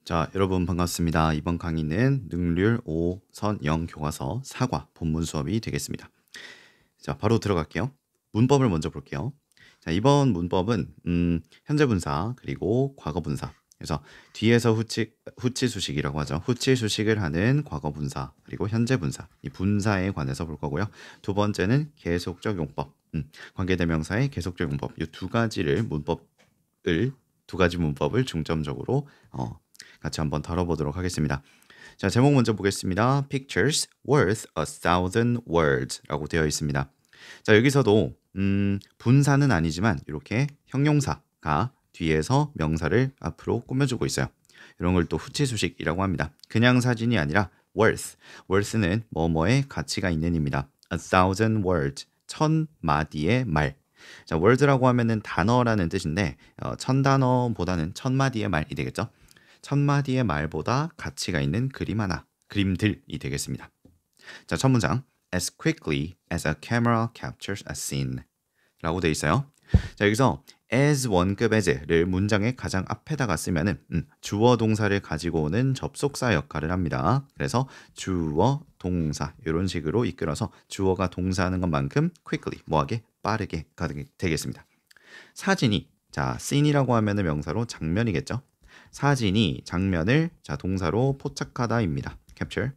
자, 여러분 반갑습니다. 이번 강의는 능률 5선 0 교과서 사과 본문 수업이 되겠습니다. 자, 바로 들어갈게요. 문법을 먼저 볼게요. 자, 이번 문법은 현재 분사 그리고 과거 분사. 그래서 뒤에서 후치 수식이라고 하죠. 후치 수식을 하는 과거 분사 그리고 현재 분사. 이 분사에 관해서 볼 거고요. 두 번째는 계속적 용법. 관계대명사의 계속적 용법. 이 두 가지 문법을 중점적으로 같이 한번 다뤄보도록 하겠습니다. 자, 제목 먼저 보겠습니다. Pictures worth 1,000 words 라고 되어 있습니다. 자, 여기서도 분사는 아니지만 이렇게 형용사가 뒤에서 명사를 앞으로 꾸며주고 있어요. 이런 걸 또 후치수식이라고 합니다. 그냥 사진이 아니라 worth. worth는 뭐뭐의 가치가 있는입니다. 1,000 words, 1,000마디의 말. 자, word라고 하면은 단어라는 뜻인데 1,000단어보다는 1,000마디의 말이 되겠죠. 1,000마디의 말보다 가치가 있는 그림들이 되겠습니다. 자, 첫 문장. As quickly as a camera captures a scene 라고 돼 있어요. 자, 여기서 as 원급 as를 문장의 가장 앞에다가 쓰면은 주어 동사를 가지고 오는 접속사 역할을 합니다. 그래서 주어 동사 이런 식으로 이끌어서 주어가 동사하는 것만큼 quickly 뭐하게 빠르게 되겠습니다. 사진이 자 scene이라고 하면은 명사로 장면이겠죠. 사진이 장면을 자 동사로 포착하다입니다. capture.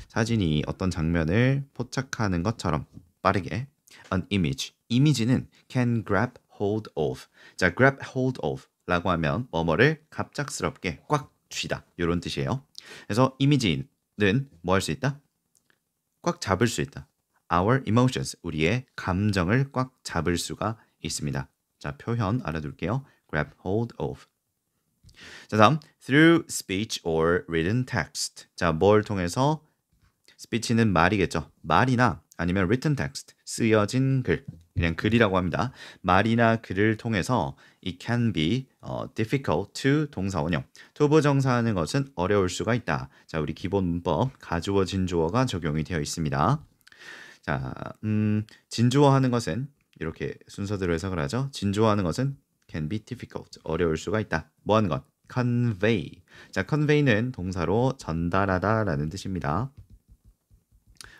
사진이 어떤 장면을 포착하는 것처럼 빠르게 an image. 이미지는 can grab hold of. 자, grab hold of 라고 하면 뭐뭐를 갑작스럽게 꽉 쥐다 이런 뜻이에요. 그래서 이미지는 뭐 할 수 있다? 꽉 잡을 수 있다. Our emotions, 우리의 감정을 꽉 잡을 수가 있습니다. 자, 표현 알아둘게요. grab hold of. 자, 다음 through speech or written text. 자, 뭘 통해서 speech는 말이겠죠. 말이나 아니면 written text, 쓰여진 글, 그냥 글이라고 합니다. 말이나 글을 통해서 it can be difficult to 동사 원형. to 부정사하는 것은 어려울 수가 있다. 자, 우리 기본 문법 가주어 진주어가 적용이 되어 있습니다. 자, 진주어 하는 것은 이렇게 순서대로 해석을 하죠. 진주어 하는 것은 can be difficult, 어려울 수가 있다. 뭐 하는 것? convey. 자, convey는 동사로 전달하다라는 뜻입니다.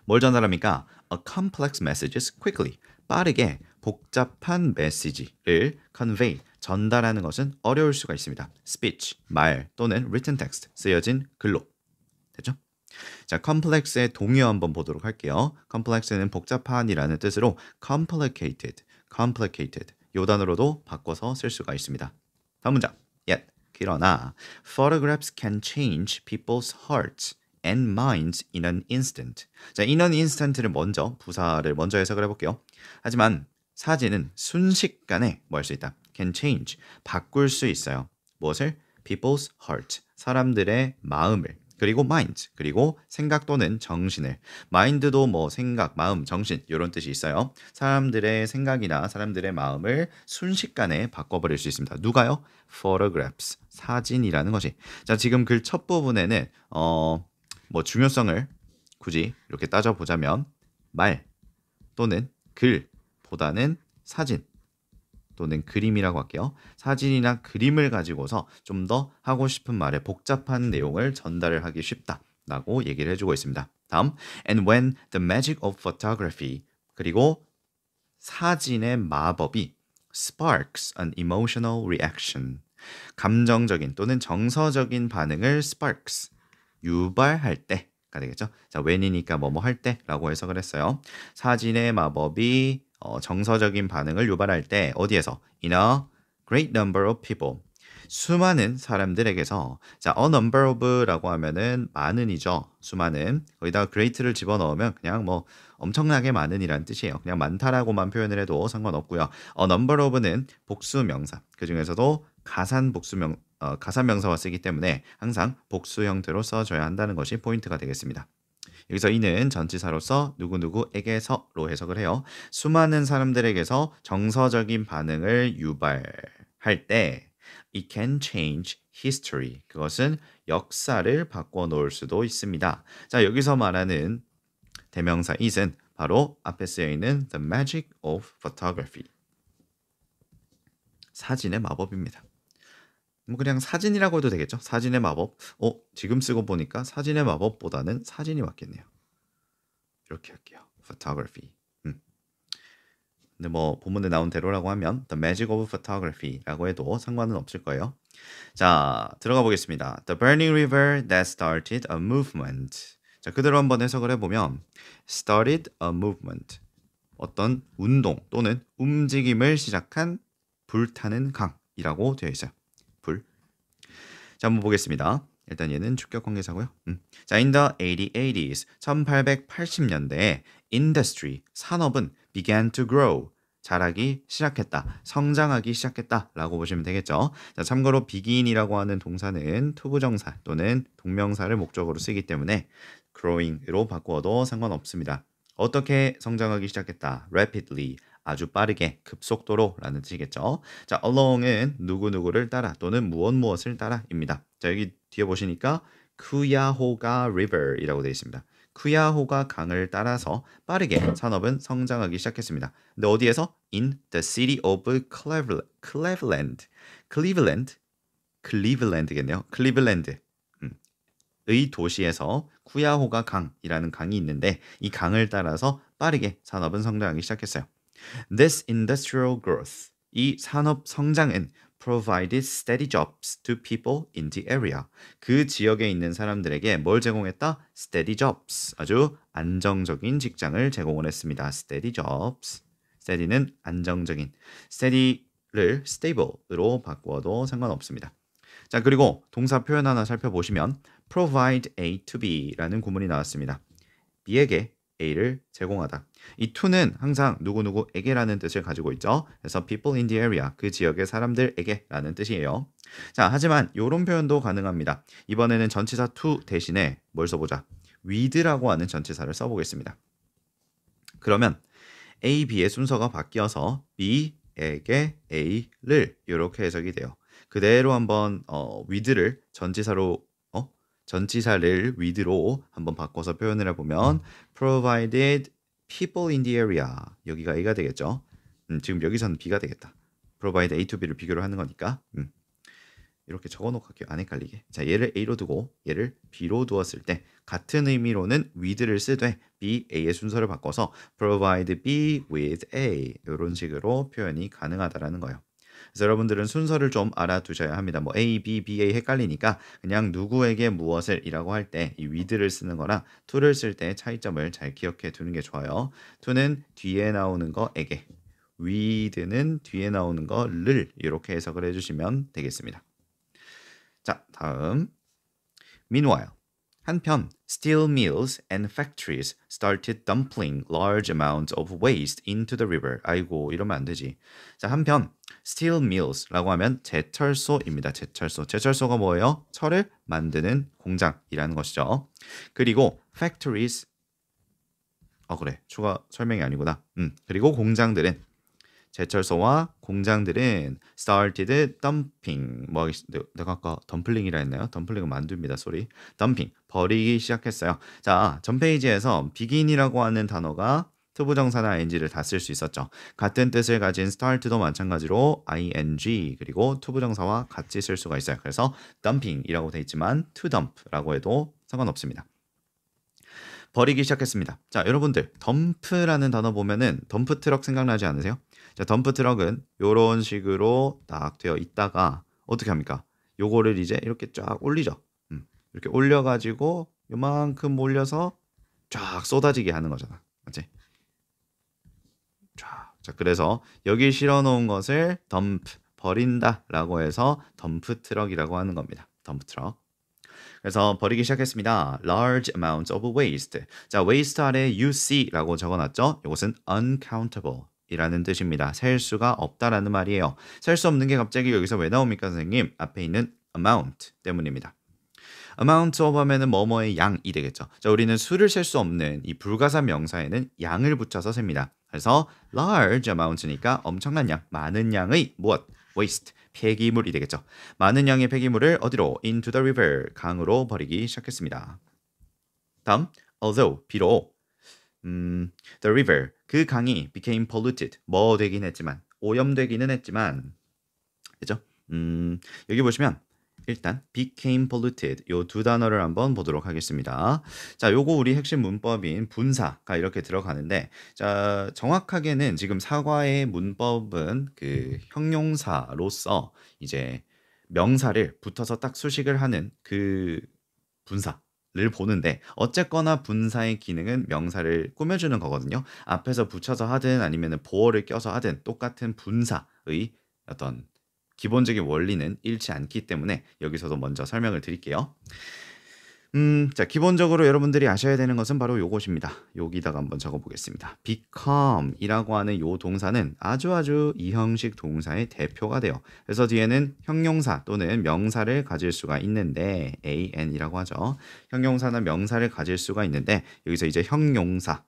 뭘 전달합니까? A complex messages quickly. 빠르게 복잡한 메시지를 convey, 전달하는 것은 어려울 수가 있습니다. speech, 말 또는 written text, 쓰여진 글로. 됐죠? 자, complex의 동의 한번 보도록 할게요. complex는 복잡한이라는 뜻으로 complicated 요 단어로도 바꿔서 쓸 수가 있습니다. 다음 문장. Yet, 그러나 photographs can change people's hearts and minds in an instant. 자, in an instant를 먼저 부사를 먼저 해석을 해볼게요. 하지만 사진은 순식간에 뭐 할 수 있다? can change, 바꿀 수 있어요. 무엇을? people's heart, 사람들의 마음을. 그리고 mind, 그리고 생각 또는 정신을. mind도 뭐 생각, 마음, 정신 이런 뜻이 있어요. 사람들의 생각이나 사람들의 마음을 순식간에 바꿔버릴 수 있습니다. 누가요? photographs, 사진이라는 것이. 자, 지금 글 첫 부분에는 뭐 중요성을 굳이 이렇게 따져보자면 말 또는 글보다는 사진 또는 그림이라고 할게요. 사진이나 그림을 가지고서 좀 더 하고 싶은 말에 복잡한 내용을 전달을 하기 쉽다라고 얘기를 해주고 있습니다. 다음, and when the magic of photography 그리고 사진의 마법이 sparks an emotional reaction 감정적인 또는 정서적인 반응을 sparks 유발할 때가 되겠죠. 자, when이니까 뭐뭐 할 때라고 해석을 했어요. 사진의 마법이 정서적인 반응을 유발할 때 어디에서? In a great number of people. 수많은 사람들에게서 자, a number of라고 하면은 많은이죠. 수많은. 거기다가 great를 집어넣으면 그냥 뭐 엄청나게 많은이라는 뜻이에요. 그냥 많다라고만 표현을 해도 상관없고요. a number of는 복수 명사. 그중에서도 가산 명사와 쓰기 때문에 항상 복수 형태로 써줘야 한다는 것이 포인트가 되겠습니다. 여기서 이는 전치사로서 누구누구에게서로 해석을 해요. 수많은 사람들에게서 정서적인 반응을 유발할 때 it can change history. 그것은 역사를 바꿔 놓을 수도 있습니다. 자, 여기서 말하는 대명사 it은 바로 앞에 쓰여 있는 the magic of photography. 사진의 마법입니다. 뭐 그냥 사진이라고 해도 되겠죠. 사진의 마법. 지금 쓰고 보니까 사진의 마법보다는 사진이 맞겠네요. 이렇게 할게요. photography. 근데 뭐 본문에 나온 대로라고 하면 the magic of photography라고 해도 상관은 없을 거예요. 자, 들어가 보겠습니다. The burning river that started a movement. 자, 그대로 한번 해석을 해보면 started a movement. 어떤 운동 또는 움직임을 시작한 불타는 강이라고 되어 있어요. 불. 자, 한번 보겠습니다. 일단 얘는 축격 관계사고요. 자, in the 1880s, 1880년대에 industry, 산업은 began to grow, 자라기 시작했다, 성장하기 시작했다라고 보시면 되겠죠. 자, 참고로 begin이라고 하는 동사는 투부정사 또는 동명사를 목적으로 쓰기 때문에 growing으로 바꾸어도 상관없습니다. 어떻게 성장하기 시작했다? rapidly, 아주 빠르게, 급속도로 라는 뜻이겠죠. 자, along은 누구누구를 따라 또는 무엇을 따라입니다. 자, 여기 뒤에 보시니까 쿠야호가 river이라고 되어 있습니다. 쿠야호가 강을 따라서 빠르게 산업은 성장하기 시작했습니다. 근데 어디에서? In the city of Cleveland겠네요. 클리블랜드. 의 도시에서 쿠야호가 강이라는 강이 있는데 이 강을 따라서 빠르게 산업은 성장하기 시작했어요. This industrial growth, 이 산업 성장은 provided steady jobs to people in the area. 그 지역에 있는 사람들에게 뭘 제공했다? Steady jobs, 아주 안정적인 직장을 제공을 했습니다. Steady jobs. steady는 안정적인, steady를 stable으로 바꾸어도 상관없습니다. 자, 그리고 동사 표현 하나 살펴보시면 provide A to B라는 구문이 나왔습니다. B에게 A를 제공하다. 이 to는 항상 누구누구에게라는 뜻을 가지고 있죠. 그래서 people in the area, 그 지역의 사람들에게라는 뜻이에요. 자, 하지만 이런 표현도 가능합니다. 이번에는 전치사 to 대신에 뭘 써보자? with라고 하는 전치사를 써보겠습니다. 그러면 A, B의 순서가 바뀌어서 B에게 A를 이렇게 해석이 돼요. 그대로 한번 with를 전치사를 with로 한번 바꿔서 표현을 해보면 provided people in the area, 여기가 A가 되겠죠. 지금 여기서는 B가 되겠다. provide A to B를 비교를 하는 거니까 이렇게 적어놓고 할게요. 안 헷갈리게. 자, 얘를 A로 두고 얘를 B로 두었을 때 같은 의미로는 with를 쓰되 B, A의 순서를 바꿔서 provide B with A, 이런 식으로 표현이 가능하다라는 거예요. 그래서 여러분들은 순서를 좀 알아두셔야 합니다. 뭐 A, B, B, A 헷갈리니까 그냥 누구에게 무엇을 이라고 할 때 이 with를 쓰는 거랑 to를 쓸 때 차이점을 잘 기억해 두는 게 좋아요. to는 뒤에 나오는 거에게, with는 뒤에 나오는 거를 이렇게 해석을 해주시면 되겠습니다. 자, 다음. Meanwhile, 한편 steel mills and factories started dumping large amounts of waste into the river. 아이고, 이러면 안 되지. 자, 한편 steel mills라고 하면 제철소입니다. 제철소가 뭐예요? 철을 만드는 공장이라는 것이죠. 그리고 factories, 그래, 추가 설명이 아니구나. 그리고 공장들은, 제철소와 공장들은 started dumping, 내가 아까 덤플링이라 했나요? 덤플링은 만두입니다. 소리. dumping, 버리기 시작했어요. 자, 전 페이지에서 begin이라고 하는 단어가 투부정사나 ing를 다 쓸 수 있었죠. 같은 뜻을 가진 start도 마찬가지로 ing 그리고 투부정사와 같이 쓸 수가 있어요. 그래서 dumping이라고 돼 있지만 to dump라고 해도 상관없습니다. 버리기 시작했습니다. 자, 여러분들 덤프라는 단어 보면은 덤프 트럭 생각나지 않으세요? 자, 덤프 트럭은 이런 식으로 딱 되어 있다가 어떻게 합니까? 요거를 이제 이렇게 쫙 올리죠. 이렇게 올려가지고 요만큼 올려서 쫙 쏟아지게 하는 거잖아. 맞지? 쫙. 자, 그래서 여기 실어놓은 것을 덤프, 버린다라고 해서 덤프 트럭이라고 하는 겁니다. 덤프 트럭. 그래서 버리기 시작했습니다. Large amounts of waste. 자, waste 아래 UC라고 적어놨죠? 이것은 uncountable 이라는 뜻입니다. 셀 수가 없다라는 말이에요. 셀 수 없는 게 갑자기 여기서 왜 나옵니까, 선생님? 앞에 있는 amount 때문입니다. amount of 하면은 뭐뭐의 양이 되겠죠. 자, 우리는 수를 셀 수 없는 이 불가산 명사에는 양을 붙여서 셉니다. 그래서 large amount니까 엄청난 양, 많은 양의 무엇? waste, 폐기물이 되겠죠. 많은 양의 폐기물을 어디로? into the river, 강으로 버리기 시작했습니다. 다음, although, 비록 the river, 그 강이 became polluted, 뭐 되긴 했지만, 오염되기는 했지만, 그죠? 여기 보시면 일단 became polluted 요 두 단어를 한번 보도록 하겠습니다. 자, 요거 우리 핵심 문법인 분사가 이렇게 들어가는데 자, 정확하게는 지금 사과의 문법은 그 형용사로서 이제 명사를 붙어서 딱 수식을 하는 그 분사를 보는데 어쨌거나 분사의 기능은 명사를 꾸며주는 거거든요. 앞에서 붙여서 하든 아니면 보어를 껴서 하든 똑같은 분사의 어떤 기본적인 원리는 잃지 않기 때문에 여기서도 먼저 설명을 드릴게요. 자, 기본적으로 여러분들이 아셔야 되는 것은 바로 요것입니다. 여기다가 한번 적어보겠습니다. become이라고 하는 요 동사는 아주 이형식 동사의 대표가 돼요. 그래서 뒤에는 형용사 또는 명사를 가질 수가 있는데 an이라고 하죠. 형용사나 명사를 가질 수가 있는데 여기서 이제 형용사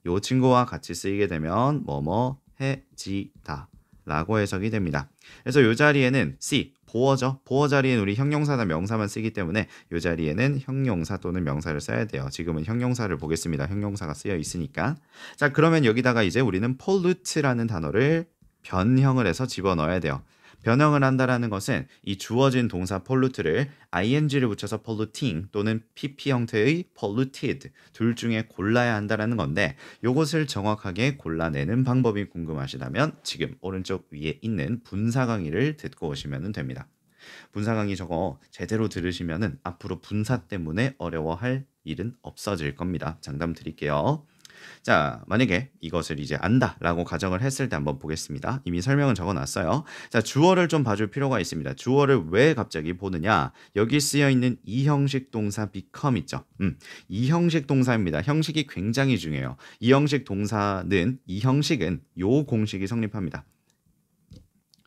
요 친구와 같이 쓰이게 되면 뭐뭐 해지다 라고 해석이 됩니다. 그래서 이 자리에는 C, 보어죠. 보어 자리에는 우리 형용사나 명사만 쓰기 때문에 이 자리에는 형용사 또는 명사를 써야 돼요. 지금은 형용사를 보겠습니다. 형용사가 쓰여 있으니까. 자, 그러면 여기다가 이제 우리는 pollute라는 단어를 변형을 해서 집어넣어야 돼요. 변형을 한다라는 것은 이 주어진 동사 pollute를 ing를 붙여서 polluting 또는 pp 형태의 polluted 둘 중에 골라야 한다라는 건데 이것을 정확하게 골라내는 방법이 궁금하시다면 지금 오른쪽 위에 있는 분사 강의를 듣고 오시면 됩니다. 분사 강의 저거 제대로 들으시면은 앞으로 분사 때문에 어려워할 일은 없어질 겁니다. 장담 드릴게요. 자, 만약에 이것을 이제 안다라고 가정을 했을 때 한번 보겠습니다. 이미 설명은 적어놨어요. 자, 주어를 좀 봐줄 필요가 있습니다. 주어를 왜 갑자기 보느냐? 여기 쓰여 있는 이 형식 동사 become 있죠. 이 형식 동사입니다. 형식이 굉장히 중요해요. 이 형식 동사는 이 형식은 요 공식이 성립합니다.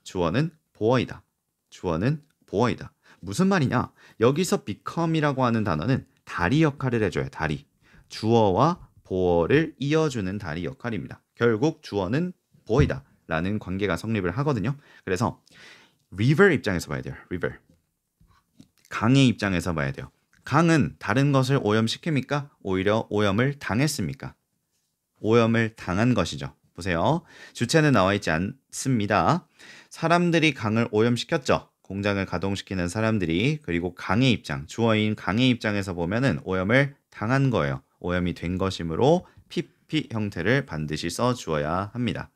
주어는 보어이다. 주어는 보어이다. 무슨 말이냐? 여기서 become이라고 하는 단어는 다리 역할을 해줘요. 다리. 주어와 보어를 이어주는 다리 역할입니다. 결국 주어는 보어이다 라는 관계가 성립을 하거든요. 그래서 river 입장에서 봐야 돼요. river. 강의 입장에서 봐야 돼요. 강은 다른 것을 오염시킵니까? 오히려 오염을 당했습니까? 오염을 당한 것이죠. 보세요. 주체는 나와 있지 않습니다. 사람들이 강을 오염시켰죠. 공장을 가동시키는 사람들이. 그리고 강의 입장, 주어인 강의 입장에서 보면은 오염을 당한 거예요. 오염이 된 것이므로 PP 형태를 반드시 써주어야 합니다.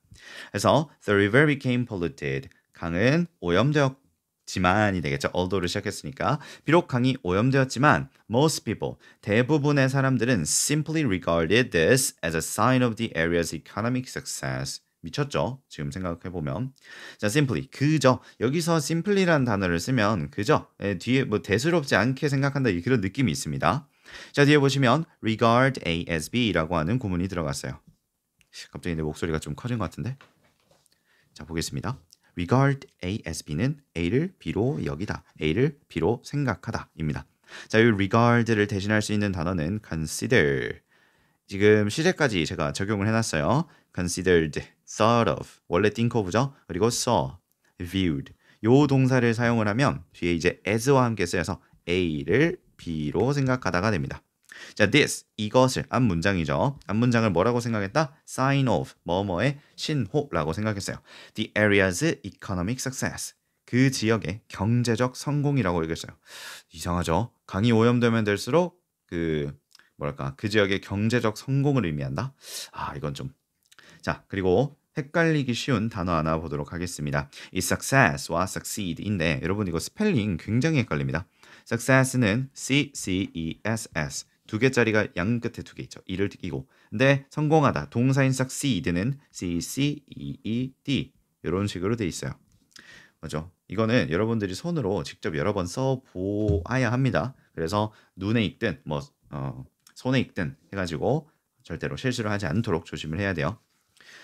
그래서 the river became polluted. 강은 오염되었지만이 되겠죠. although를 시작했으니까. 비록 강이 오염되었지만 most people, 대부분의 사람들은 simply regarded this as a sign of the area's economic success. 미쳤죠? 지금 생각해보면. 자, simply, 그저. 여기서 simply라는 단어를 쓰면 그저. 뒤에 뭐 대수롭지 않게 생각한다 그런 느낌이 있습니다. 자, 뒤에 보시면 regard A as B라고 하는 구문이 들어갔어요. 갑자기 내 목소리가 좀 커진 것 같은데. 자, 보겠습니다. regard A as B는 A를 B로 여기다. A를 B로 생각하다 입니다. 자, 이 regard를 대신할 수 있는 단어는 consider. 지금 시제까지 제가 적용을 해놨어요. considered, thought of, 원래 think of죠. 그리고 saw, viewed. 요 동사를 사용을 하면 뒤에 이제 as와 함께 쓰여서 A를 B로 생각하다가 됩니다. 자, this, 이것을 앞문장이죠. 앞문장을 뭐라고 생각했다? sign of, 뭐뭐의 신호라고 생각했어요. The area's economic success. 그 지역의 경제적 성공이라고 얘기했어요. 이상하죠? 강이 오염되면 될수록 그 지역의 경제적 성공을 의미한다? 아, 이건 좀. 자, 그리고 헷갈리기 쉬운 단어 하나 보도록 하겠습니다. 이 success와 succeed인데 여러분 이거 스펠링 굉장히 헷갈립니다. success는 C-C-E-S-S 두 개짜리가 양 끝에 두 개 있죠. 이를 끼고. 근데 성공하다 동사인 succeed는 C-C-E-E-D 이런 식으로 돼 있어요. 맞죠? 이거는 여러분들이 손으로 직접 여러 번 써보아야 합니다. 그래서 눈에 익든 손에 익든 해가지고 절대로 실수를 하지 않도록 조심을 해야 돼요.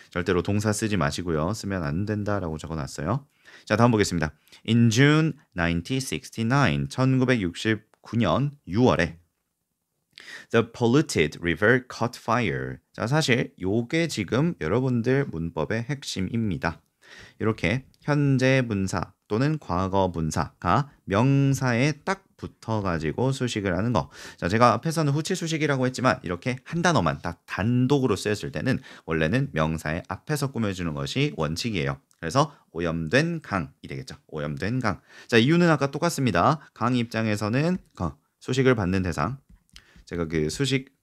절대로 동사 쓰지 마시고요. 쓰면 안 된다라고 적어놨어요. 자, 다음 보겠습니다. In June 1969, 1969년 6월에 The polluted river caught fire. 자, 사실 요게 지금 여러분들 문법의 핵심입니다. 이렇게 현재 분사 또는 과거 분사가 명사에 딱 붙어가지고 수식을 하는 거. 자, 제가 앞에서는 후치 수식이라고 했지만 이렇게 한 단어만 딱 단독으로 쓰였을 때는 원래는 명사의 앞에서 꾸며주는 것이 원칙이에요. 그래서 오염된 강이 되겠죠. 오염된 강. 자, 이유는 아까 똑같습니다. 강 입장에서는 수식을 받는 대상. 제가 그 수식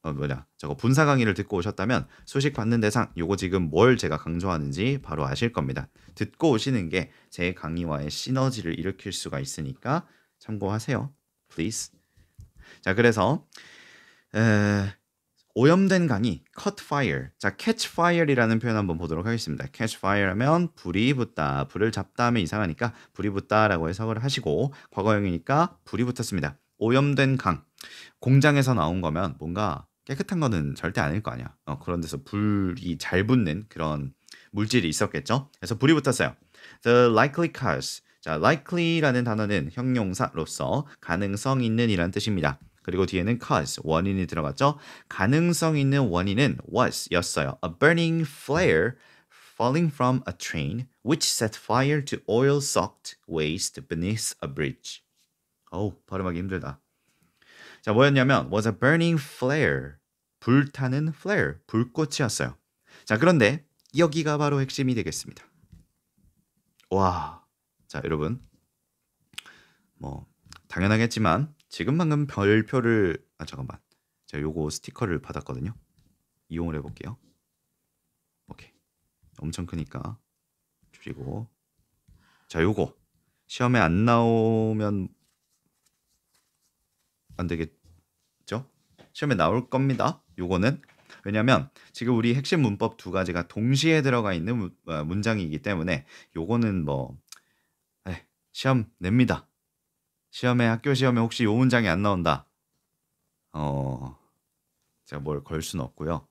저거 분사 강의를 듣고 오셨다면 수식 받는 대상 요거 지금 뭘 제가 강조하는지 바로 아실 겁니다. 듣고 오시는 게 제 강의와의 시너지를 일으킬 수가 있으니까 참고하세요. Please. 자, 그래서 오염된 강이 caught fire. 자, catch fire이라는 표현 한번 보도록 하겠습니다. catch fire 하면 불이 붙다. 불을 잡다 하면 이상하니까 불이 붙다라고 해석을 하시고 과거형이니까 불이 붙었습니다. 오염된 강. 공장에서 나온 거면 뭔가 깨끗한 거는 절대 아닐 거 아니야. 그런 데서 불이 잘 붙는 그런 물질이 있었겠죠. 그래서 불이 붙었어요. The likely cause. 자, likely라는 단어는 형용사로서 가능성 있는 이란 뜻입니다. 그리고 뒤에는 cause, 원인이 들어갔죠. 가능성 있는 원인은 was, 였어요. A burning flare falling from a train which set fire to oil-soaked waste beneath a bridge. 발음하기 힘들다. 자, 뭐였냐면 was a burning flare, 불타는 flare, 불꽃이었어요. 자, 그런데 여기가 바로 핵심이 되겠습니다. 와, 자, 여러분 뭐 당연하겠지만 지금 방금 별표를 잠깐만, 제가 요거 스티커를 받았거든요. 이용을 해볼게요. 오케이, 엄청 크니까 줄이고. 자, 요거 시험에 안 나오면 안 되겠죠? 시험에 나올 겁니다. 요거는 왜냐면 지금 우리 핵심 문법 두 가지가 동시에 들어가 있는 문장이기 때문에 요거는 뭐 시험 냅니다. 시험에 학교 시험에 혹시 요 문장이 안 나온다. 제가 뭘 걸 수는 없고요.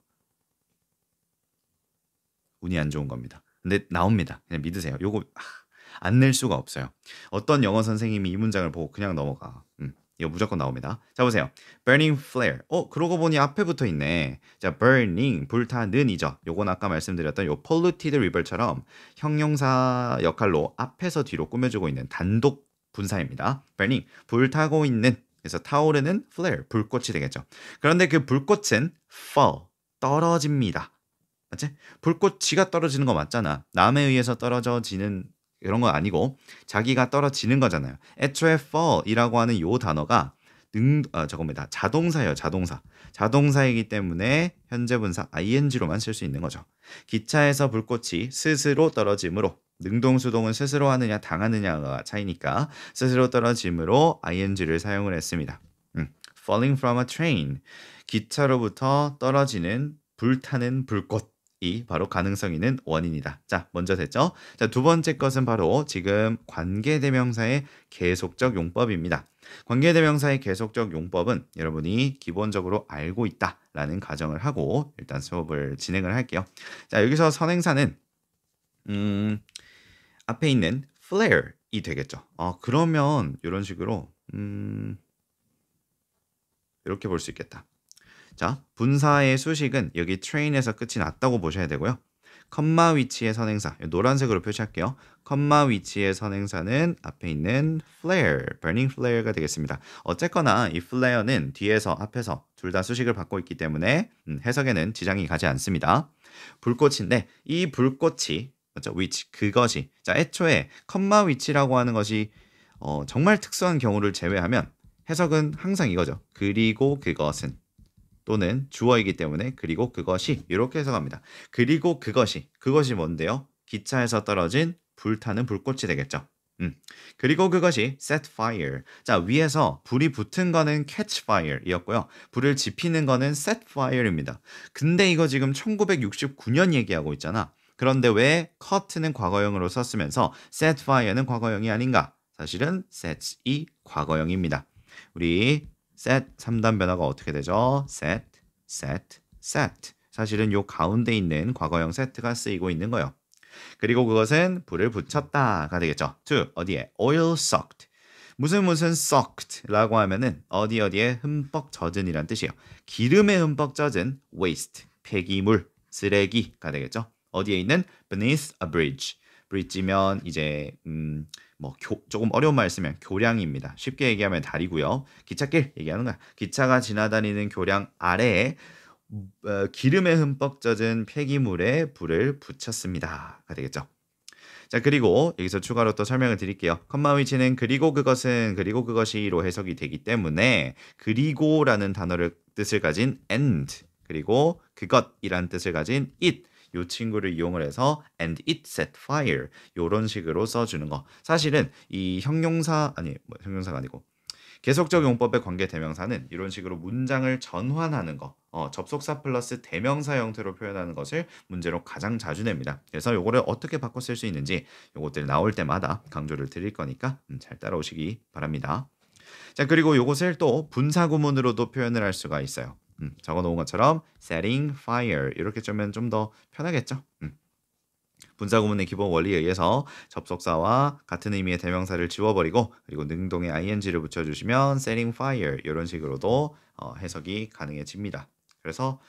운이 안 좋은 겁니다. 근데 나옵니다. 그냥 믿으세요. 요거 안 낼 수가 없어요. 어떤 영어 선생님이 이 문장을 보고 그냥 넘어가. 이거 무조건 나옵니다. 자, 보세요. burning flare. 그러고 보니 앞에 붙어 있네. 자, burning, 불타는이죠. 요건 아까 말씀드렸던 요 polluted river처럼 형용사 역할로 앞에서 뒤로 꾸며주고 있는 단독 분사입니다. burning, 불타고 있는. 그래서 타오르는 flare, 불꽃이 되겠죠. 그런데 그 불꽃은 fall, 떨어집니다. 맞지? 불꽃 지가 떨어지는 거 맞잖아. 남에 의해서 떨어져지는 이런 건 아니고 자기가 떨어지는 거잖아요. 애초에 fall이라고 하는 요 단어가 저겁니다. 자동사예요. 자동사이기 때문에 현재 분사 ing로만 쓸 수 있는 거죠. 기차에서 불꽃이 스스로 떨어짐으로, 능동수동은 스스로 하느냐 당하느냐가 차이니까 스스로 떨어짐으로 ing를 사용을 했습니다. Falling from a train. 기차로부터 떨어지는 불타는 불꽃. 이 바로 가능성 있는 원인이다. 자, 먼저 됐죠? 자, 두 번째 것은 바로 지금 관계대명사의 계속적 용법입니다. 관계대명사의 계속적 용법은 여러분이 기본적으로 알고 있다라는 가정을 하고 일단 수업을 진행을 할게요. 자, 여기서 선행사는 앞에 있는 flare이 되겠죠. 그러면 이런 식으로 이렇게 볼 수 있겠다. 자, 분사의 수식은 여기 train에서 끝이 났다고 보셔야 되고요. 컴마 위치의 선행사, 노란색으로 표시할게요. 컴마 위치의 선행사는 앞에 있는 flare, burning flare가 되겠습니다. 어쨌거나 이 flare는 뒤에서 앞에서 둘 다 수식을 받고 있기 때문에 해석에는 지장이 가지 않습니다. 불꽃인데 이 불꽃이 맞죠? which, 그것이. 자, 애초에 컴마 위치라고 하는 것이 정말 특수한 경우를 제외하면 해석은 항상 이거죠. 그리고 그것은. 또는 주어이기 때문에 그리고 그것이 이렇게 해석합니다. 그리고 그것이 뭔데요? 기차에서 떨어진 불타는 불꽃이 되겠죠. 그리고 그것이 set fire. 자, 위에서 불이 붙은 거는 catch fire이었고요. 불을 지피는 거는 set fire입니다. 근데 이거 지금 1969년 얘기하고 있잖아. 그런데 왜 cut는 과거형으로 썼으면서 set fire는 과거형이 아닌가? 사실은 set이 과거형입니다. 우리 set 3단 변화가 어떻게 되죠? set, set, set. 사실은 요 가운데 있는 과거형 set가 쓰이고 있는 거예요. 그리고 그것은 불을 붙였다가 되겠죠. to 어디에? oil soaked. 무슨 soaked라고 하면은 어디에 흠뻑 젖은이란 뜻이에요. 기름에 흠뻑 젖은 waste, 폐기물, 쓰레기가 되겠죠. 어디에 있는 beneath a bridge. bridge면 이제 조금 어려운 말 쓰면 교량입니다. 쉽게 얘기하면 다리고요. 기찻길 얘기하는 거야. 기차가 지나다니는 교량 아래에 기름에 흠뻑 젖은 폐기물에 불을 붙였습니다가 되겠죠. 자, 그리고 여기서 추가로 또 설명을 드릴게요. 컴마 위치는 그리고 그것은 그리고 그것이로 해석이 되기 때문에 그리고라는 단어를 뜻을 가진 and 그리고 그것이란 뜻을 가진 it 요 친구를 이용을 해서 and it set fire 요런 식으로 써주는 거. 사실은 이 형용사 아니 뭐 형용사가 아니고 계속적 용법의 관계 대명사는 이런 식으로 문장을 전환하는 거, 접속사 플러스 대명사 형태로 표현하는 것을 문제로 가장 자주 냅니다. 그래서 요거를 어떻게 바꿔 쓸 수 있는지 요것들 나올 때마다 강조를 드릴 거니까 잘 따라오시기 바랍니다. 자, 그리고 요것을 또 분사구문으로도 표현을 할 수가 있어요. 적어놓은 것처럼 setting fire 이렇게 쓰면 좀 더 편하겠죠. 분사구문의 기본 원리에 의해서 접속사와 같은 의미의 대명사를 지워버리고 그리고 능동의 ing를 붙여주시면 setting fire 이런 식으로도 해석이 가능해집니다. 그래서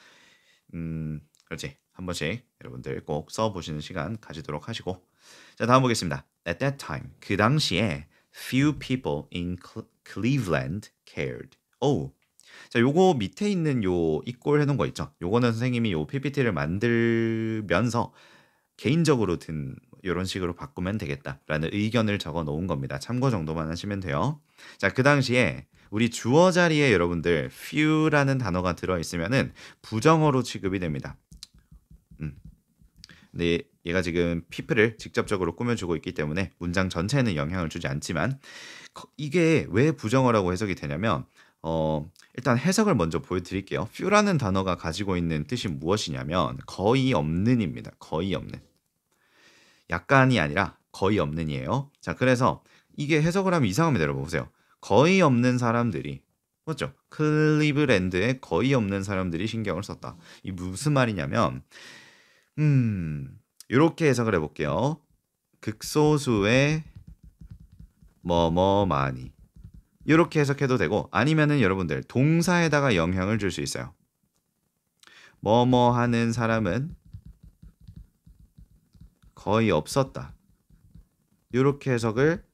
그렇지 한 번씩 여러분들 꼭 써보시는 시간 가지도록 하시고 자 다음 보겠습니다. At that time 그 당시에 few people in Cleveland cared. 오. 자, 요거 밑에 있는 요 이꼴 해놓은 거 있죠. 요거는 선생님이 요 PPT를 만들면서 개인적으로 든 이런 식으로 바꾸면 되겠다라는 의견을 적어 놓은 겁니다. 참고 정도만 하시면 돼요. 자, 그 당시에 우리 주어 자리에 여러분들 few라는 단어가 들어 있으면은 부정어로 취급이 됩니다. 근데 얘가 지금 people을 직접적으로 꾸며주고 있기 때문에 문장 전체에는 영향을 주지 않지만 이게 왜 부정어라고 해석이 되냐면 일단 해석을 먼저 보여드릴게요. few라는 단어가 가지고 있는 뜻이 무엇이냐면 거의 없는입니다. 거의 없는. 약간이 아니라 거의 없는이에요. 자, 그래서 이게 해석을 하면 이상합니다. 여러분 보세요. 거의 없는 사람들이 맞죠? 클리브랜드에 거의 없는 사람들이 신경을 썼다. 이 무슨 말이냐면 이렇게 해석을 해볼게요. 극소수의 뭐뭐많이 이렇게 해석해도 되고 아니면은 여러분들 동사에다가 영향을 줄 수 있어요. 뭐뭐 하는 사람은 거의 없었다. 이렇게 해석을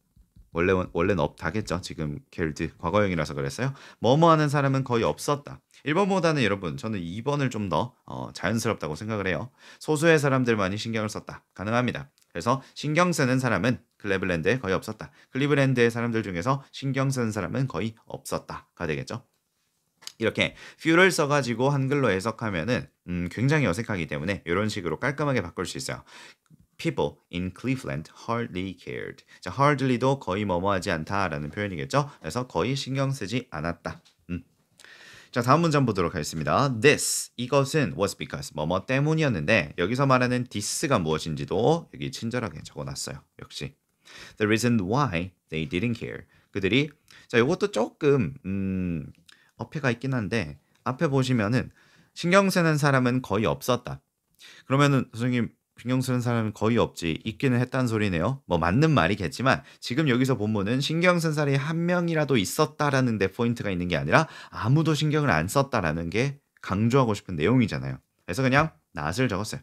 원래는 없다겠죠. 지금 cared 과거형이라서 그랬어요. 뭐뭐 하는 사람은 거의 없었다. 1번보다는 여러분 저는 2번을 좀 더 자연스럽다고 생각을 해요. 소수의 사람들만이 신경을 썼다. 가능합니다. 그래서 신경 쓰는 사람은 클리블랜드에 거의 없었다. 클리블랜드의 사람들 중에서 신경 쓰는 사람은 거의 없었다가 되겠죠. 이렇게 few를 써가지고 한글로 해석하면은 굉장히 어색하기 때문에 이런 식으로 깔끔하게 바꿀 수 있어요. People in Cleveland hardly cared. 자, hardly도 거의 뭐뭐하지 않다라는 표현이겠죠. 그래서 거의 신경 쓰지 않았다. 자, 다음 문장 보도록 하겠습니다. This, 이것은 was because, 뭐뭐 때문이었는데 여기서 말하는 this가 무엇인지도 여기 친절하게 적어놨어요. 역시 the reason why they didn't care. 그들이 자, 이것도 조금 어폐가 있긴 한데 앞에 보시면은 신경 쓰는 사람은 거의 없었다. 그러면은 선생님 신경 쓰는 사람은 거의 없지 있기는 했다는 소리네요. 뭐 맞는 말이겠지만 지금 여기서 본문은 신경 쓴 사람이 한 명이라도 있었다라는 데 포인트가 있는 게 아니라 아무도 신경을 안 썼다라는 게 강조하고 싶은 내용이잖아요. 그래서 그냥 not을 적었어요.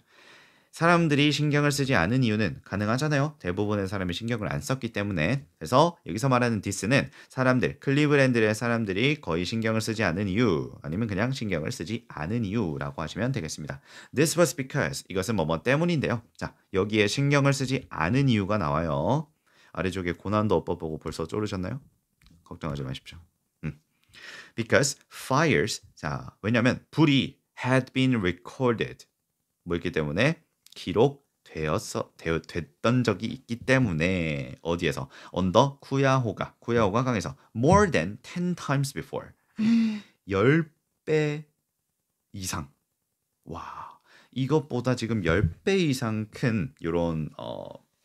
사람들이 신경을 쓰지 않은 이유는 가능하잖아요. 대부분의 사람이 신경을 안 썼기 때문에. 그래서 여기서 말하는 this는 사람들, 클리브랜드의 사람들이 거의 신경을 쓰지 않은 이유 아니면 그냥 신경을 쓰지 않은 이유라고 하시면 되겠습니다. This was because 이것은 뭐뭐 때문인데요. 자, 여기에 신경을 쓰지 않은 이유가 나와요. 아래쪽에 고난도 어법 보고 벌써 쫄으셨나요? 걱정하지 마십시오. Because fires, 자, 왜냐면 불이 had been recorded 뭐였기 때문에 기록됐던 적이 있기 때문에 어디에서? 언더 쿠야호가 강에서 more than 10 times before 10배 이상 와 이것보다 지금 10배 이상 큰 이런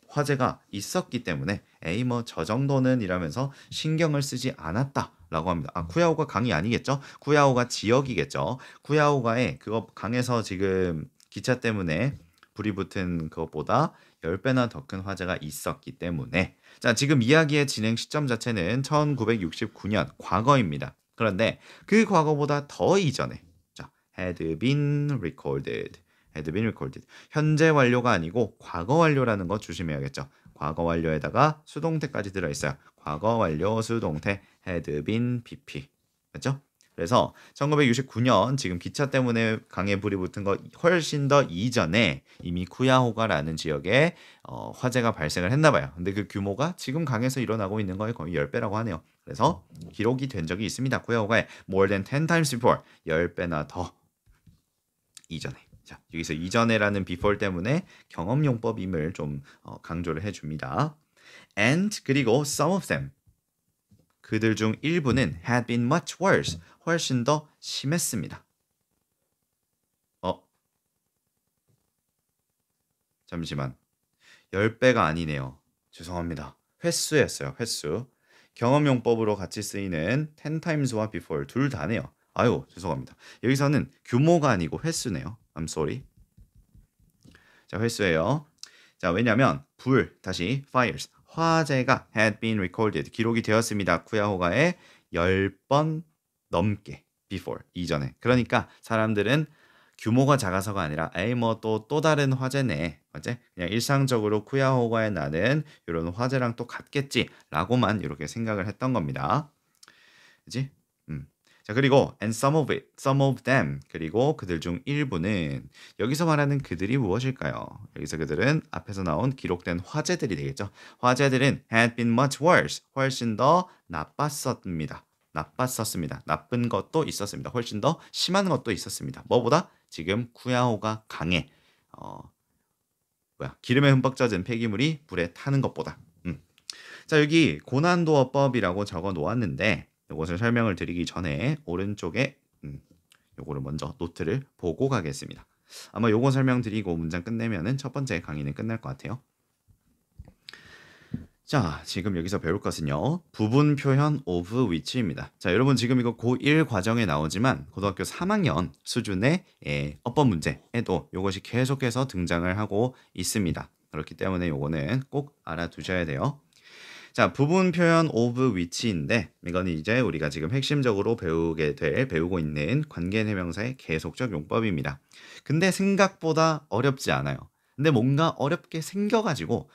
화재가 있었기 때문에 에이 뭐 저 정도는 이라면서 신경을 쓰지 않았다 라고 합니다. 쿠야호가 강이 아니겠죠? 쿠야호가 지역이겠죠? 쿠야호가의 그거 강에서 지금 기차 때문에 불이 붙은 그것보다 10배나 더 큰 화재가 있었기 때문에 자 지금 이야기의 진행 시점 자체는 1969년 과거입니다. 그런데 그 과거보다 더 이전에 자 had been recorded 현재 완료가 아니고 과거 완료라는 거 조심해야겠죠. 과거 완료에다가 수동태까지 들어있어요. 과거 완료 수동태 had been pp 맞죠? 그래서 1969년 지금 기차 때문에 강에 불이 붙은 거 훨씬 더 이전에 이미 쿠야호가라는 지역에 화재가 발생을 했나 봐요. 근데 그 규모가 지금 강에서 일어나고 있는 거에 거의 10배라고 하네요. 그래서 기록이 된 적이 있습니다. 쿠야호가에 more than 10 times before 10배나 더 이전에. 자, 여기서 이전에라는 before 때문에 경험용법임을 좀 강조를 해줍니다. And 그리고 some of them 그들 중 일부는 had been much worse 훨씬 더 심했습니다. 잠시만 10배가 아니네요. 죄송합니다. 횟수였어요. 횟수. 경험용법으로 같이 쓰이는 10 times와 before 둘 다네요. 아유 죄송합니다. 여기서는 규모가 아니고 횟수네요. I'm sorry. 자 횟수예요. 자 왜냐하면 다시 fires 화재가 had been recorded 기록이 되었습니다. 쿠야호가에 10번 넘게 before 이전에. 그러니까 사람들은 규모가 작아서가 아니라 에이 뭐 또 다른 화재네. 맞지? 그냥 일상적으로 쿠야호가에 나는 이런 화재랑 또 같겠지라고만 이렇게 생각을 했던 겁니다. 그지? 자 그리고 and some of them 그리고 그들 중 일부는 여기서 말하는 그들이 무엇일까요? 여기서 그들은 앞에서 나온 기록된 화재들이 되겠죠. 화재들은 had been much worse 훨씬 더 나빴었습니다. 나쁜 것도 있었습니다. 훨씬 더 심한 것도 있었습니다. 뭐보다 지금 쿠야호가 강에 기름에 흠뻑 젖은 폐기물이 불에 타는 것보다. 자 여기 고난도어법이라고 적어 놓았는데 이것을 설명을 드리기 전에 오른쪽에 요거를 먼저 노트를 보고 가겠습니다. 아마 요거 설명드리고 문장 끝내면은 첫 번째 강의는 끝날 것 같아요. 자, 지금 여기서 배울 것은요. 부분 표현 of which입니다. 자, 여러분 지금 이거 고1 과정에 나오지만 고등학교 3학년 수준의 어법 문제에도 이것이 계속해서 등장을 하고 있습니다. 그렇기 때문에 요거는 꼭 알아두셔야 돼요. 자, 부분 표현 of which인데 이거는 이제 우리가 지금 핵심적으로 배우고 있는 관계대명사의 계속적 용법입니다. 근데 생각보다 어렵지 않아요. 근데 뭔가 어렵게 생겨가지고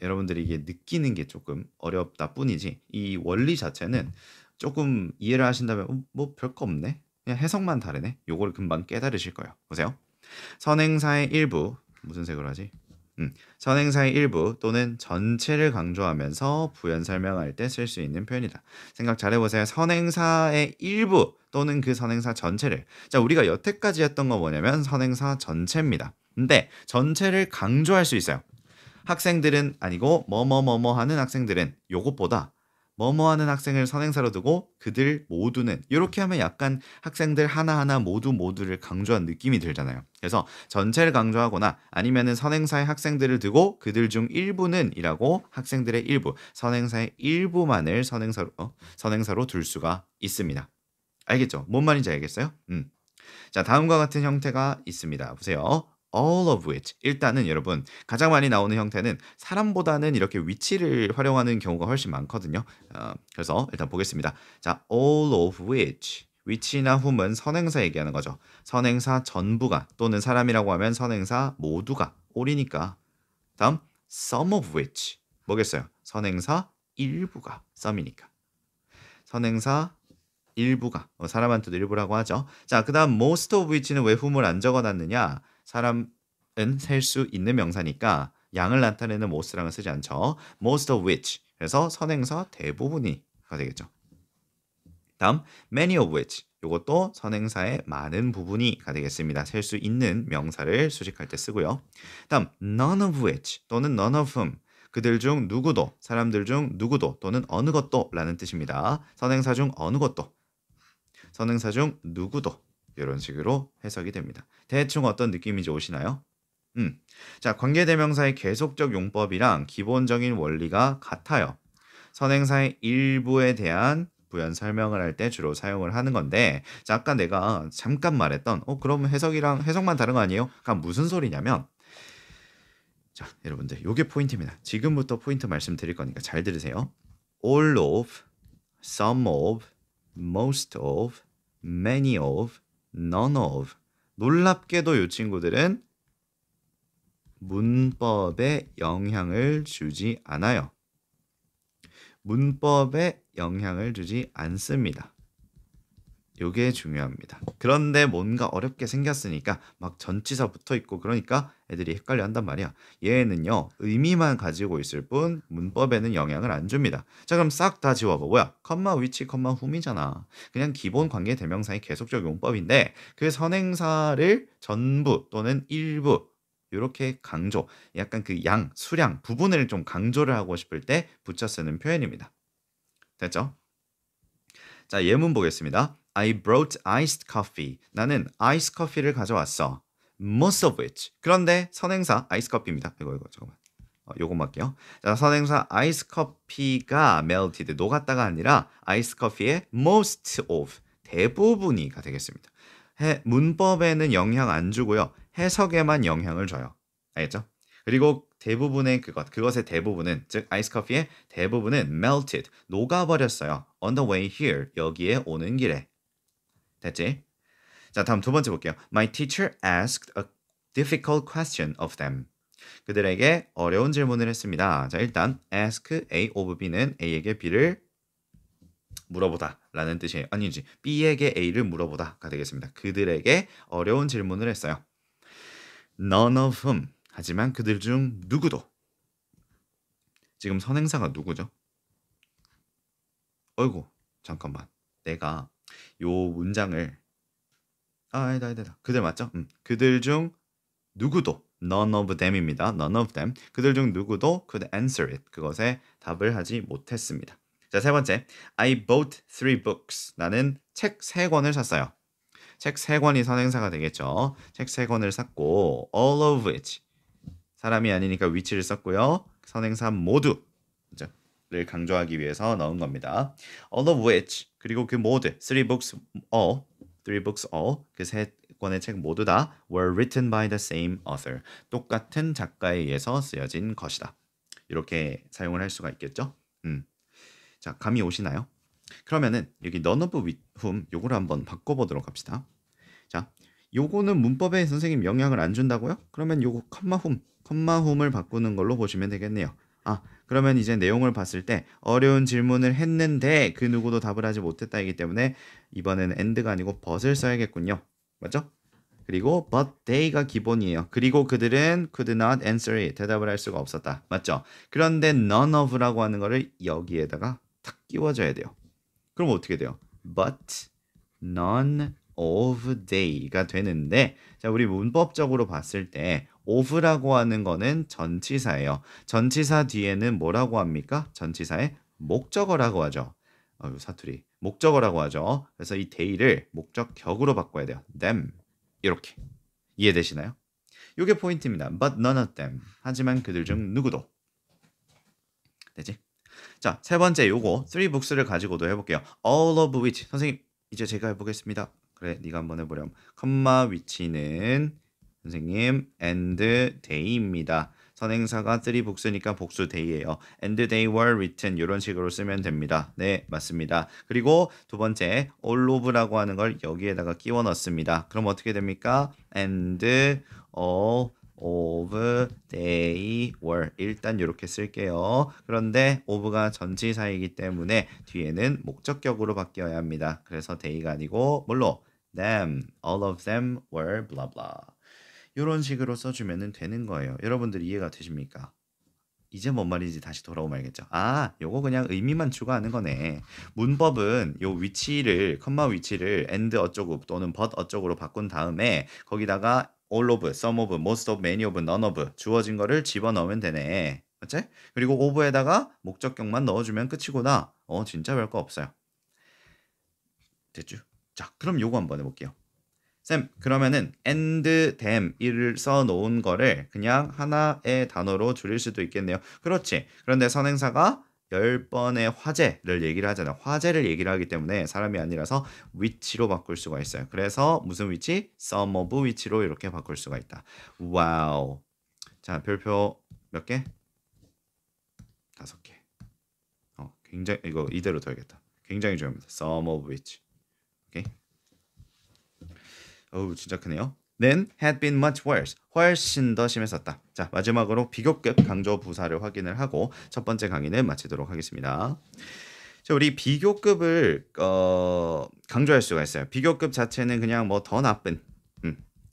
여러분들이 이게 느끼는 게 조금 어렵다 뿐이지 이 원리 자체는 조금 이해를 하신다면 뭐 별거 없네. 그냥 해석만 다르네. 요거를 금방 깨달으실 거예요. 보세요. 선행사의 일부 무슨 색으로 하지? 선행사의 일부 또는 전체를 강조하면서 부연 설명할 때 쓸 수 있는 표현이다. 생각 잘 해보세요. 선행사의 일부 또는 그 선행사 전체를. 자, 우리가 여태까지 했던 거 뭐냐면 선행사 전체입니다. 근데 전체를 강조할 수 있어요. 학생들은 아니고 뭐뭐뭐뭐 하는 학생들은 요것보다 뭐뭐 하는 학생을 선행사로 두고 그들 모두는 이렇게 하면 약간 학생들 하나하나 모두를 강조한 느낌이 들잖아요. 그래서 전체를 강조하거나 아니면은 선행사의 학생들을 두고 그들 중 일부는 이라고 학생들의 일부, 선행사의 일부만을 선행사로 둘 수가 있습니다. 알겠죠? 뭔 말인지 알겠어요? 자, 다음과 같은 형태가 있습니다. 보세요. all of which. 일단은 여러분 가장 많이 나오는 형태는 사람보다는 이렇게 위치를 활용하는 경우가 훨씬 많거든요. 그래서 일단 보겠습니다. 자, all of which. which나 whom은 선행사 얘기하는 거죠. 선행사 전부가 또는 사람이라고 하면 선행사 모두가 all이니까. 다음 some of which. 뭐겠어요? 선행사 일부가 some이니까. 선행사 일부가 사람한테도 일부라고 하죠. 자, 그 다음 most of which는 왜 whom을 안 적어놨느냐? 사람은 셀 수 있는 명사니까 양을 나타내는 most랑은 쓰지 않죠. most of which. 그래서 선행사 대부분이가 되겠죠. 다음 many of which. 이것도 선행사의 많은 부분이가 되겠습니다. 셀 수 있는 명사를 수식할 때 쓰고요. 다음 none of which 또는 none of whom. 그들 중 누구도, 사람들 중 누구도 또는 어느 것도 라는 뜻입니다. 선행사 중 어느 것도, 선행사 중 누구도 이런 식으로 해석이 됩니다. 대충 어떤 느낌인지 오시나요? 자, 관계대명사의 계속적 용법이랑 기본적인 원리가 같아요. 선행사의 일부에 대한 부연 설명을 할 때 주로 사용을 하는 건데, 자, 아까 내가 잠깐 말했던 그러면 해석만 다른 거 아니에요? 그러니까 무슨 소리냐면, 자, 여러분들 요게 포인트입니다. 지금부터 포인트 말씀드릴 거니까 잘 들으세요. all of, some of, most of, many of, none of. 놀랍게도 이 친구들은 문법에 영향을 주지 않아요. 문법에 영향을 주지 않습니다. 요게 중요합니다. 그런데 뭔가 어렵게 생겼으니까 막 전치사 붙어 있고 그러니까 애들이 헷갈려 한단 말이야. 얘는요, 의미만 가지고 있을 뿐 문법에는 영향을 안 줍니다. 자, 그럼 싹 다 지워봐. 뭐야? 컴마 위치, 컴마 훔이잖아. 그냥 기본 관계 대명사의 계속적 용법인데 그 선행사를 전부 또는 일부 이렇게 강조, 약간 그 양, 수량, 부분을 좀 강조를 하고 싶을 때 붙여 쓰는 표현입니다. 됐죠? 자, 예문 보겠습니다. I brought iced coffee. 나는 아이스 커피를 가져왔어. Most of which. 그런데 선행사 아이스 커피입니다. 이거 잠깐만. 요것만 할게요. 자, 선행사 아이스 커피가 melted 녹았다가 아니라 아이스 커피의 most of 대부분이가 되겠습니다. 문법에는 영향 안 주고요. 해석에만 영향을 줘요. 알겠죠? 그리고 대부분의 그것의 대부분은 즉 아이스 커피의 대부분은 melted 녹아버렸어요. On the way here 여기에 오는 길에. 됐지? 자, 다음 두 번째 볼게요. My teacher asked a difficult question of them. 그들에게 어려운 질문을 했습니다. 자, 일단 ask A of B는 A에게 B를 물어보다 라는 뜻이에요. 아니지, B에게 A를 물어보다가 되겠습니다. 그들에게 어려운 질문을 했어요. None of whom. 하지만 그들 중 누구도. 지금 선행사가 누구죠? 어이구, 잠깐만. 내가 요 문장을 아니다. 그들 맞죠? 그들 중 누구도 none of them입니다. none of them. 그들 중 누구도 could answer it. 그것에 답을 하지 못했습니다. 자, 세 번째. I bought 3 books. 나는 책 3권을 샀어요. 책 3권이 선행사가 되겠죠. 책 3권을 샀고 all of which. 사람이 아니니까 which를 썼고요. 선행사 모두를 강조하기 위해서 넣은 겁니다. all of which. 그리고 그 모두 3 books all 그 3권의 책 모두 다 were written by the same author. 똑같은 작가에 의해서 쓰여진 것이다. 이렇게 사용을 할 수가 있겠죠. 자, 감이 오시나요? 그러면은 여기 none of whom 요거를 한번 바꿔보도록 합시다. 자, 요거는 문법에 선생님 영향을 안 준다고요? 그러면 요거 컴마 whom을 바꾸는 걸로 보시면 되겠네요. 아, 그러면 이제 내용을 봤을 때 어려운 질문을 했는데 그 누구도 답을 하지 못했다이기 때문에 이번에는 and가 아니고 but을 써야겠군요. 맞죠? 그리고 but they가 기본이에요. 그리고 그들은 could not answer it. 대답을 할 수가 없었다. 맞죠? 그런데 none of라고 하는 거를 여기에다가 탁 끼워줘야 돼요. 그럼 어떻게 돼요? but none of they가 되는데, 자, 우리 문법적으로 봤을 때 of라고 하는 거는 전치사예요. 전치사 뒤에는 뭐라고 합니까? 전치사의 목적어라고 하죠. 사투리. 목적어라고 하죠. 그래서 이 they를 목적격으로 바꿔야 돼요. them. 이렇게. 이해되시나요? 이게 포인트입니다. But none of them. 하지만 그들 중 누구도. 되지? 자, 세 번째 요거 3 books를 가지고도 해볼게요. All of which. 선생님, 이제 제가 해보겠습니다. 그래, 네가 한번 해보렴. 컴마 위치는 선생님 and they입니다. 선행사가 3 books니까 복수 they예요. and they were written 이런 식으로 쓰면 됩니다. 네, 맞습니다. 그리고 두 번째 all of라고 하는 걸 여기에다가 끼워 넣습니다. 그럼 어떻게 됩니까? and all of they were. 일단 이렇게 쓸게요. 그런데 of가 전치사이기 때문에 뒤에는 목적격으로 바뀌어야 합니다. 그래서 they가 아니고 뭘로? them, all of them were blah blah. 이런 식으로 써주면 되는 거예요. 여러분들 이해가 되십니까? 이제 뭔 말인지 다시 돌아오면 알겠죠? 아, 요거 그냥 의미만 추가하는 거네. 문법은 요 위치를, 컴마 위치를 and 어쩌고 또는 but 어쩌고로 바꾼 다음에 거기다가 all of, some of, most of, many of, none of 주어진 거를 집어넣으면 되네. 맞지? 그리고 of에다가 목적격만 넣어주면 끝이구나. 진짜 별거 없어요. 됐죠? 자, 그럼 요거 한번 해볼게요. 쌤, 그러면은 and them 이를 써놓은 거를 그냥 하나의 단어로 줄일 수도 있겠네요. 그렇지. 그런데 선행사가 10번의 화제를 얘기를 하잖아요. 화제를 얘기를 하기 때문에 사람이 아니라서 which로 바꿀 수가 있어요. 그래서 무슨 which? some of which로 이렇게 바꿀 수가 있다. 와우. 자, 별표 몇 개? 5개. 굉장히 이거 이대로 둬야겠다. 굉장히 중요합니다. some of which. 오케이. 진짜 크네요. Then had been much worse. 훨씬 더 심했었다. 자, 마지막으로 비교급 강조 부사를 확인을 하고 첫 번째 강의는 마치도록 하겠습니다. 자, 우리 비교급을 강조할 수가 있어요. 비교급 자체는 그냥 뭐 더 나쁜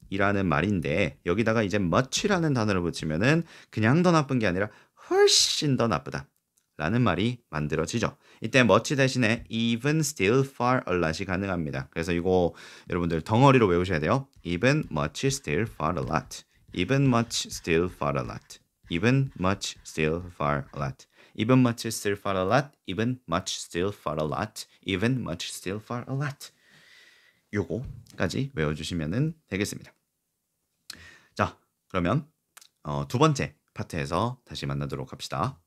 이라는 말인데 여기다가 이제 much라는 단어를 붙이면은 그냥 더 나쁜 게 아니라 훨씬 더 나쁘다 라는 말이 만들어지죠. 이때 much 대신에 even, still, far, a lot이 가능합니다. 그래서 이거 여러분들 덩어리로 외우셔야 돼요. even, much, still, far, a lot. even, much, still, far, a lot. even, much, still, far, a lot. even, much, still, far, a lot. even, much, still, far, a lot. even, much, still, far, a lot. 요거까지 외워주시면 되겠습니다. 자, 그러면 두 번째 파트에서 다시 만나도록 합시다.